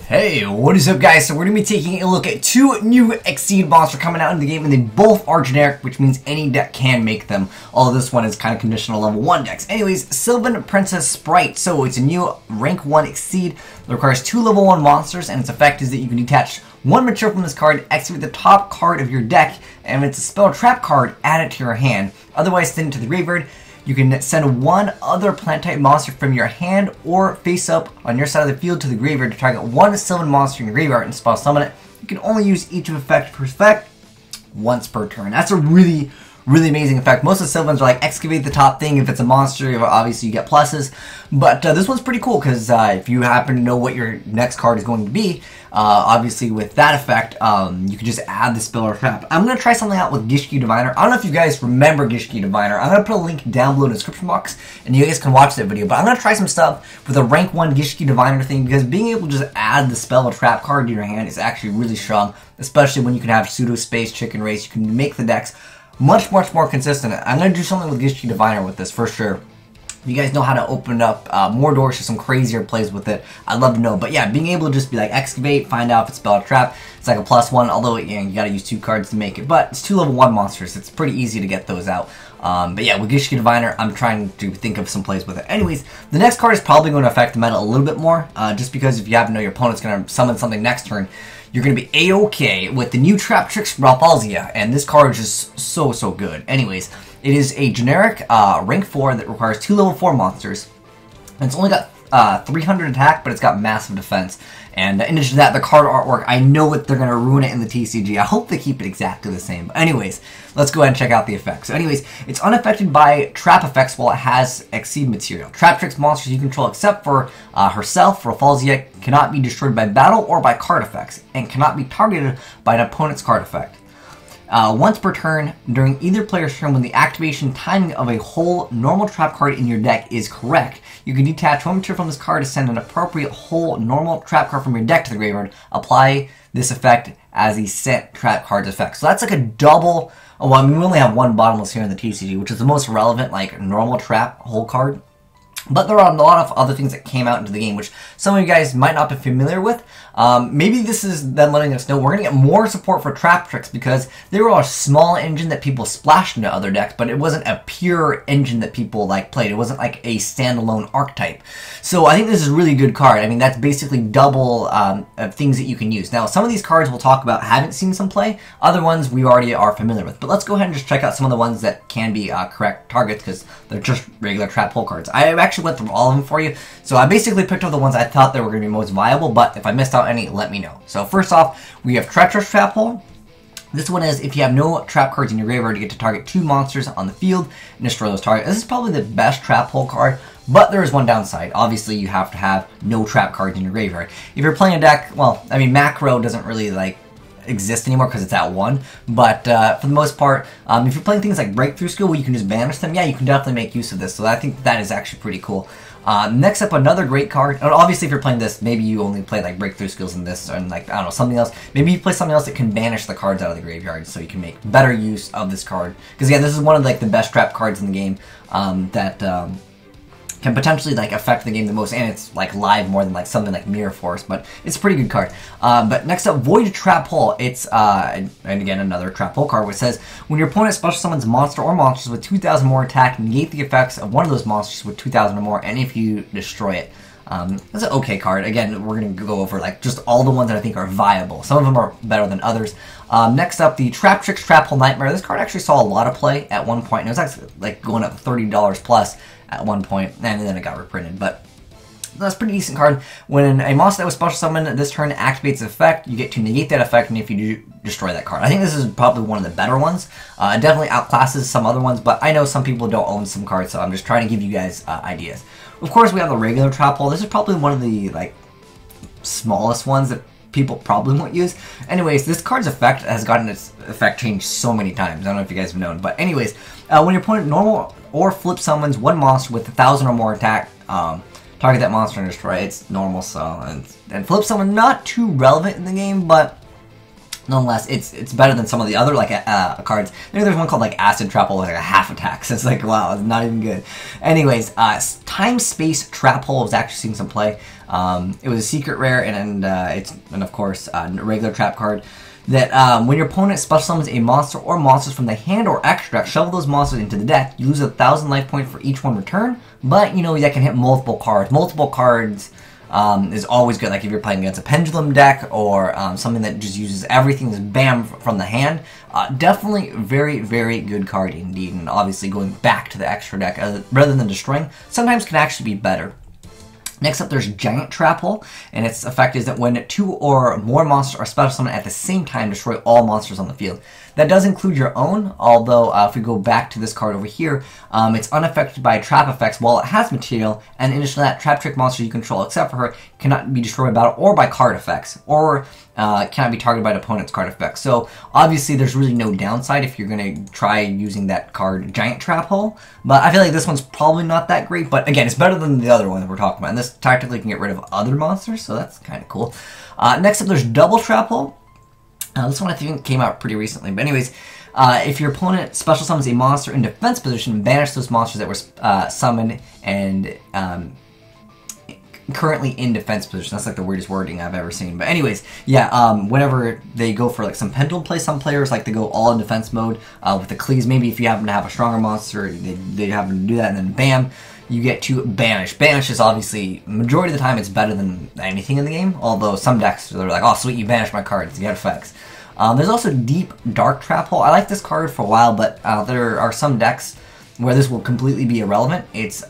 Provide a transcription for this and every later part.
Hey, what is up guys? So we're going to be taking a look at two new XYZ monsters coming out in the game, and they both are generic, which means any deck can make them. Although this one is kind of conditional level 1 decks. Anyways, Sylvan Princessprite. So it's a new rank 1 XYZ that requires 2 level 1 monsters, and its effect is that you can detach one material from this card, activate the top card of your deck, and if it's a spell trap card, add it to your hand. Otherwise, send it to the graveyard. You can send one other plant type monster from your hand or face up on your side of the field to the graveyard to target one Sylvan monster in your graveyard and spell summon it. You can only use each effect per effect once per turn. That's a really amazing effect. Most of the Sylvans are like excavate the top thing. If it's a monster, obviously you get pluses. But this one's pretty cool because if you happen to know what your next card is going to be, obviously with that effect, you can just add the spell or trap. I'm going to try something out with Gishki Diviner. I don't know if you guys remember Gishki Diviner. I'm going to put a link down below in the description box and you guys can watch that video. But I'm going to try some stuff with a rank 1 Gishki Diviner thing because being able to just add the spell or trap card to your hand is actually really strong, especially when you can have pseudo space, chicken race. You can make the decks much more consistent. I'm going to do something with Gishki Diviner with this for sure. If you guys know how to open up more doors to some crazier plays with it, I'd love to know. But yeah, being able to just be like excavate, find out if it's spell or trap, it's like a +1, although you gotta use 2 cards to make it. But it's 2 level 1 monsters, it's pretty easy to get those out. But yeah, with Gishki Diviner, I'm trying to think of some plays with it. Anyways, the next card is probably going to affect the meta a little bit more, just because if you happen to know your opponent's going to summon something next turn, you're going to be A-OK with the new Traptrix Rafflesia, and this card is just so good. Anyways, it is a generic rank 4 that requires 2 level 4 monsters, and it's only got 300 attack, but it's got massive defense. And in addition to that, the card artwork, I know they're going to ruin it in the TCG. I hope they keep it exactly the same. But anyways, let's go ahead and check out the effects. So anyways, it's unaffected by trap effects while it has XYZ material. Traptrix monsters you control except for herself, Rafflesia, cannot be destroyed by battle or by card effects, and cannot be targeted by an opponent's card effect. Once per turn, during either player's turn when the activation timing of a whole normal trap card in your deck is correct, you can detach one material from this card to send an appropriate whole normal trap card from your deck to the graveyard. Apply this effect as a sent trap card's effect. So that's like a double. Well, I mean, we only have one bottomless here in the TCG, which is the most relevant, like, normal trap whole card. But there are a lot of other things that came out into the game, which some of you guys might not be familiar with. Maybe this is them letting us know we're going to get more support for Traptrix because they were a small engine that people splashed into other decks, but it wasn't a pure engine that people played. It wasn't like a standalone archetype. So I think this is a really good card. I mean, that's basically double of things that you can use. Now, some of these cards we'll talk about haven't seen some play. Other ones we already are familiar with. But let's go ahead and just check out some of the ones that can be correct targets because they're just regular trap hole cards. I actually went through all of them for you. So I basically picked up the ones I thought that were going to be most viable, but if I missed out any, let me know. So first off, we have Traptrix Trap Hole. This one is if you have no trap cards in your graveyard, you get to target 2 monsters on the field and destroy those targets. This is probably the best trap hole card, but there is one downside. Obviously, you have to have no trap cards in your graveyard. If you're playing a deck, well, I mean, macro doesn't really exist anymore because it's at 1, but for the most part, if you're playing things like Breakthrough Skill where you can just banish them, yeah, you can definitely make use of this, so I think that is actually pretty cool. Next up, another great card, and obviously if you're playing this, maybe you only play like Breakthrough Skills in this, and I don't know, something else. Maybe you play something else that can banish the cards out of the graveyard, so you can make better use of this card. Because yeah, this is one of the best trap cards in the game that can potentially affect the game the most, and it's live more than something like Mirror Force, but it's a pretty good card. But next up, Void Trap Hole. It's and again another trap hole card, which says when your opponent special summons monster or monsters with 2,000 more attack, negate the effects of one of those monsters with 2,000 or more, and if you destroy it. That's an okay card. Again, we're going to go over just all the ones that I think are viable. Some of them are better than others. Next up, the Traptrix Trap Hole Nightmare. This card actually saw a lot of play at one point, and it was actually going up $30 plus at one point, and then it got reprinted, but that's a pretty decent card. When a monster that was special summoned this turn activates the effect, you get to negate that effect, and if you do, destroy that card. I think this is probably one of the better ones. It definitely outclasses some other ones, but I know some people don't own some cards, so I'm just trying to give you guys ideas. Of course, we have the regular trap hole. This is probably one of the smallest ones that people probably won't use. Anyways, this card's effect has gotten its effect changed so many times. I don't know if you guys have known, but anyways, when your opponent normal or flip summons one monster with 1,000 or more attack, target that monster and destroy it. It's normal, so and flip summon not too relevant in the game, but nonetheless, it's better than some of the other like cards. Maybe there's one called like Acid Trap Hole with like a half attack. So it's like, wow, it's not even good. Anyways, Time Space Trap Hole was actually seeing some play. It was a secret rare, and of course a regular trap card. That when your opponent special summons a monster or monsters from the hand or extra deck, shovel those monsters into the deck. You lose 1,000 life points for each one return, but you know that can hit multiple cards. Multiple cards is always good. Like if you're playing against a pendulum deck or something that just uses everything as bam from the hand. Definitely very, very good card indeed. And obviously going back to the extra deck rather than destroying sometimes can actually be better. Next up, there's Giant Trap Hole, and its effect is that when 2 or more monsters are special summoned at the same time, destroy all monsters on the field. That does include your own, although if we go back to this card over here, it's unaffected by trap effects while it has material, and in addition to that, Traptrix monster you control, except for her, cannot be destroyed by battle or by card effects, or cannot be targeted by an opponent's card effects. So obviously there's really no downside if you're going to try using that card Giant Trap Hole, but I feel like this one's probably not that great, but again, it's better than the other one that we're talking about, and this tactically can get rid of other monsters, so that's kind of cool. Next up, there's Double Trap Hole. This one I think came out pretty recently, but anyways, if your opponent special summons a monster in defense position, banish those monsters that were summoned and currently in defense position. That's like the weirdest wording I've ever seen. But anyways, yeah, whenever they go for like some pendulum play, some players like to go all in defense mode with the Cleaves. Maybe if you happen to have a stronger monster, they happen to do that, and then bam, you get to banish. Banish is obviously, majority of the time, it's better than anything in the game, although some decks, they're like, oh sweet, you banish my cards, you get effects. There's also Deep Dark Trap Hole. I like this card for a while, but there are some decks where this will completely be irrelevant. Its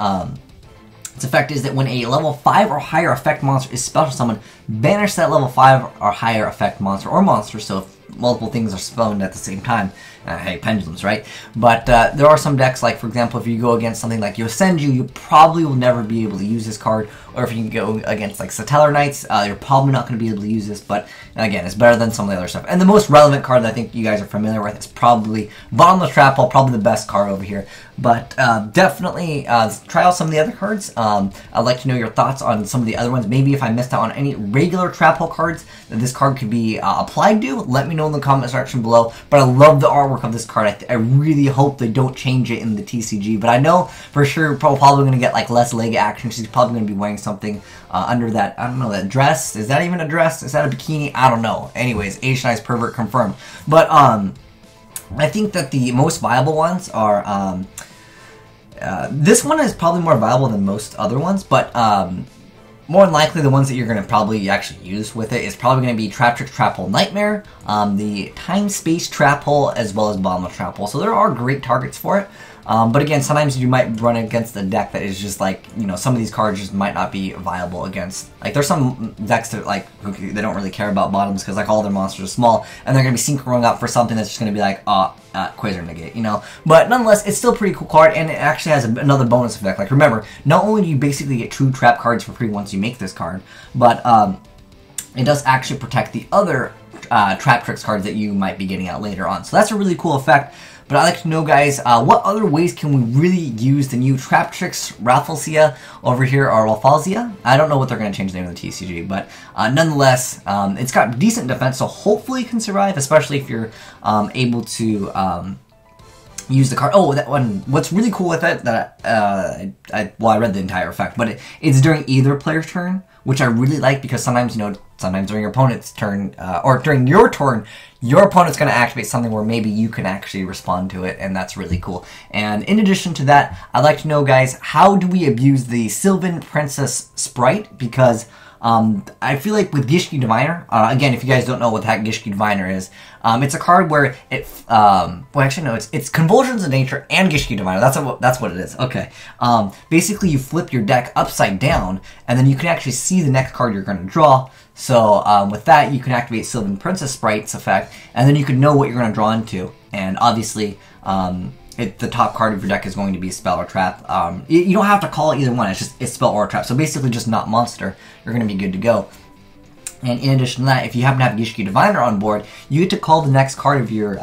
effect is that when a level 5 or higher effect monster is special summoned, banish that level 5 or higher effect monster or monster, so if multiple things are spawned at the same time. Hey, pendulums, right? But there are some decks, like for example, if you go against something like Yosenju, you probably will never be able to use this card. Or if you can go against like Satellar Knights, you're probably not going to be able to use this. But again, it's better than some of the other stuff. And the most relevant card that I think you guys are familiar with is probably Bottomless Trap Hole, probably the best card over here. But definitely try out some of the other cards. I'd like to know your thoughts on some of the other ones. Maybe if I missed out on any regular Trap Hole cards that this card could be applied to, let me know in the comment section below. But I love the artwork of this card. I really hope they don't change it in the TCG. But I know for sure probably going to get like less leg action. She's probably going to be wearing something under that, I don't know, that dress. Is that even a dress? Is that a bikini? I don't know. Anyways, Azneyes pervert confirmed. But I think that the most viable ones are this one is probably more viable than most other ones, but more than likely the ones that you're going to probably actually use with it is probably going to be Traptrix Trap Hole Nightmare, the Time Space Trap Hole, as well as Bottomless Trap Hole. So there are great targets for it. But again, sometimes you might run against a deck that is just like, you know, some of these cards just might not be viable against. Like, there's some decks that, like, they don't really care about bottoms because, like, all their monsters are small, and they're going to be synchroing up for something that's just going to be like, Quasar Negate, you know? But nonetheless, it's still a pretty cool card, and it actually has another bonus effect. Like, remember, not only do you basically get true trap cards for free once you make this card, but it does actually protect the other Traptrix cards that you might be getting out later on. So that's a really cool effect. But I'd like to know, guys, what other ways can we really use the new Traptrix Rafflesia over here, or Rafflesia? I don't know what they're going to change the name of the TCG, but nonetheless, it's got decent defense, so hopefully it can survive, especially if you're able to use the card. Oh, that one. What's really cool with it, that I read the entire effect, but it's during either player's turn, which I really like, because sometimes, you know, sometimes during your opponent's turn, or during your turn, your opponent's going to activate something where maybe you can actually respond to it, and that's really cool. And in addition to that, I'd like to know, guys, how do we abuse the Sylvan Princessprite? Because I feel like with Gishki Diviner, again, if you guys don't know what the heck Gishki Diviner is, it's a card where it, well, actually, no, it's Convulsions of Nature and Gishki Diviner. That's what it is. Okay. Basically, you flip your deck upside down, and then you can actually see the next card you're going to draw. So, with that, you can activate Sylvan Princessprite's effect, and then you can know what you're going to draw into. And obviously, the top card of your deck is going to be Spell or Trap. You don't have to call it either one, it's Spell or Trap. So basically just not Monster. You're going to be good to go. And in addition to that, if you happen to have Gishki Diviner on board, you get to call the next card of your,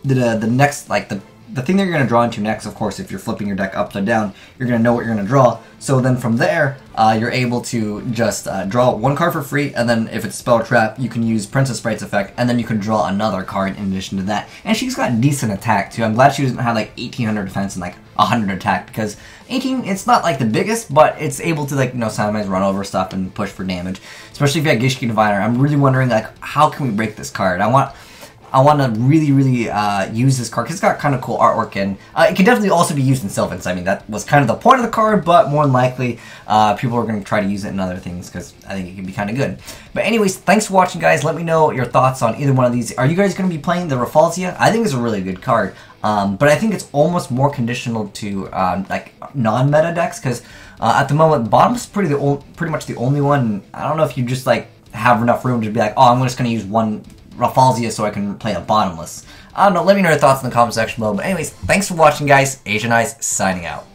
the next, like, the the thing that you're going to draw into next, of course, if you're flipping your deck upside down, you're going to know what you're going to draw. So then from there, you're able to just draw one card for free, and then if it's Spell Trap, you can use Princessprite's effect, and then you can draw another card in addition to that. And she's got decent attack, too. I'm glad she doesn't have, like, 1800 defense and, like, 100 attack, because 18, it's not, like, the biggest, but it's able to, like, you know, sometimes run over stuff and push for damage. Especially if you have Gishki Diviner. I'm really wondering, like, how can we break this card? I want to really, really use this card because it's got kind of cool artwork, and it can definitely also be used in Sylvan. So, I mean, that was kind of the point of the card, but more than likely, people are going to try to use it in other things because I think it can be kind of good. But anyways, thanks for watching, guys. Let me know your thoughts on either one of these. Are you guys going to be playing the Rafflesia? I think it's a really good card, but I think it's almost more conditional to like non-meta decks because at the moment, bottom's pretty much the only one. I don't know if you just like have enough room to be like, oh, I'm just going to use one Rafflesia so I can play a bottomless. I don't know, let me know your thoughts in the comment section below. But anyways, thanks for watching, guys. Azneyes signing out.